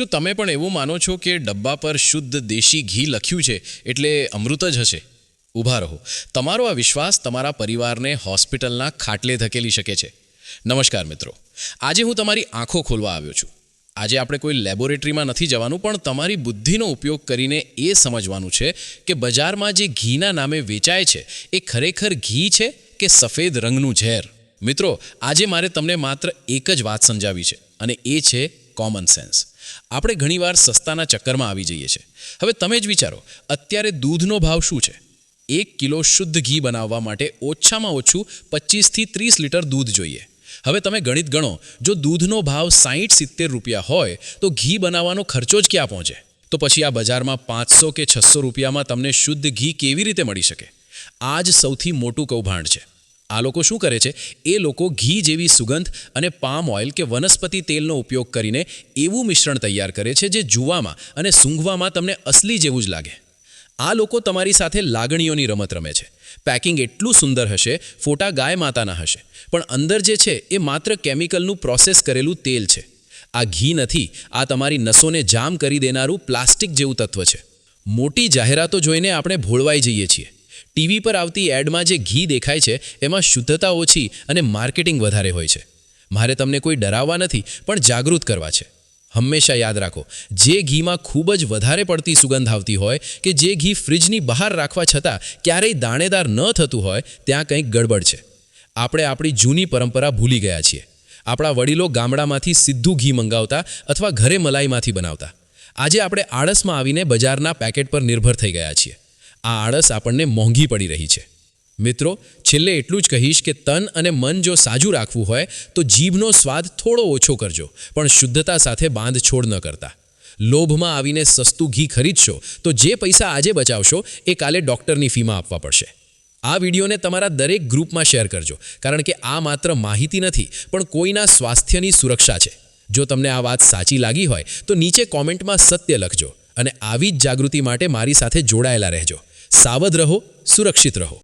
શું તમે પણ એવું માનો છો કે ડબ્બા પર શુદ્ધ દેશી ઘી લખ્યું છે એટલે અમૃત જ હશે? ઊભા રહો, તમારો આ વિશ્વાસ તમારા પરિવારને હોસ્પિટલના ખાટલે ધકેલી શકે છે. નમસ્કાર મિત્રો, આજે હું તમારી આંખો ખોલવા આવ્યો છું. આજે આપણે કોઈ લેબોરેટરીમાં નથી જવાનું, પણ તમારી બુદ્ધિનો ઉપયોગ કરીને એ સમજવાનું છે કે બજારમાં જે ઘીના નામે વેચાય છે એ ખરેખર ઘી છે કે સફેદ રંગનું ઝેર. મિત્રો, આજે મારે તમને માત્ર એક જ વાત સમજાવી છે, અને એ છે કોમન સેન્સ. આપણે ઘણીવાર સસ્તાના ચક્કરમાં આવી જઈએ છીએ. હવે તમે જ વિચારો, અત્યારે દૂધનો ભાવ શું છે? 1 કિલો શુદ્ધ ઘી બનાવવા માટે ઓછામાં ઓછું 25થી 30 લીટર દૂધ જોઈએ. હવે તમે ગણિત ગણો, જો દૂધનો ભાવ 60-70 રૂપિયા હોય તો ઘી બનાવવાનો ખર્ચો જ ક્યાં પહોંચે? તો પછી આ બજારમાં 500 કે 600 રૂપિયામાં તમને શુદ્ધ ઘી કેવી રીતે મળી શકે? આ જ સૌથી મોટું કૌભાંડ છે. આ લોકો શું કરે છે? એ લોકો ઘી જેવી સુગંધ અને પામ ઓઇલ કે વનસ્પતિ તેલનો ઉપયોગ કરીને એવું મિશ્રણ તૈયાર કરે છે જે જોવામાં અને સૂંઘવામાં તમને અસલી જેવું જ લાગે. આ લોકો તમારી સાથે લાગણીઓની રમત રમે છે. પેકિંગ એટલું સુંદર હશે, ફોટા ગાય માતાના હશે, પણ અંદર જે છે એ માત્ર કેમિકલનું પ્રોસેસ કરેલું તેલ છે. આ ઘી નથી, આ તમારી નસોને જામ કરી દેનારું પ્લાસ્ટિક જેવું તત્વ છે. મોટી જાહેરાતો જોઈને આપણે ભોળવાઈ જઈએ છીએ. ટીવી પર આવતી એડમાં જે ઘી દેખાય છે એમાં શુદ્ધતા ઓછી અને માર્કેટિંગ વધારે હોય છે. મારે તમને કોઈ ડરાવવા નથી, પણ જાગૃત કરવા છે. હંમેશા યાદ રાખો, જે ઘીમાં ખૂબ જ વધારે પડતી સુગંધ આવતી હોય કે જે ઘી ફ્રિજની બહાર રાખવા છતાં ક્યારેય દાણેદાર ન થતું હોય, ત્યાં કંઈક ગડબડ છે. આપણે આપણી જૂની પરંપરા ભૂલી ગયા છીએ. આપણા વડીલો ગામડામાંથી સીધું ઘી મંગાવતા અથવા ઘરે મલાઈમાંથી બનાવતા. આજે આપણે આળસમાં આવીને બજારના પેકેટ પર નિર્ભર થઈ ગયા છીએ. આ આળસ આપણને મોંઘી પડી રહી છે. મિત્રો, છેલ્લે એટલું જ કહીશ કે તન અને મન જો સાજું રાખવું હોય તો જીભનો સ્વાદ થોડો ઓછો કરજો, પણ શુદ્ધતા સાથે બાંધછોડ ન કરતા. લોભમાં આવીને સસ્તું ઘી ખરીદશો તો જે પૈસા આજે બચાવશો એ કાલે ડૉક્ટરની ફીમાં આપવા પડશે. આ વિડીયોને તમારા દરેક ગ્રુપમાં શેર કરજો, કારણ કે આ માત્ર માહિતી નથી, પણ કોઈના સ્વાસ્થ્યની સુરક્ષા છે. જો તમને આ વાત સાચી લાગી હોય તો નીચે કોમેન્ટમાં સત્ય લખજો, અને આવી જ જાગૃતિ માટે મારી સાથે જોડાયેલા રહેજો. સાવધ રહો, સુરક્ષિત રહો.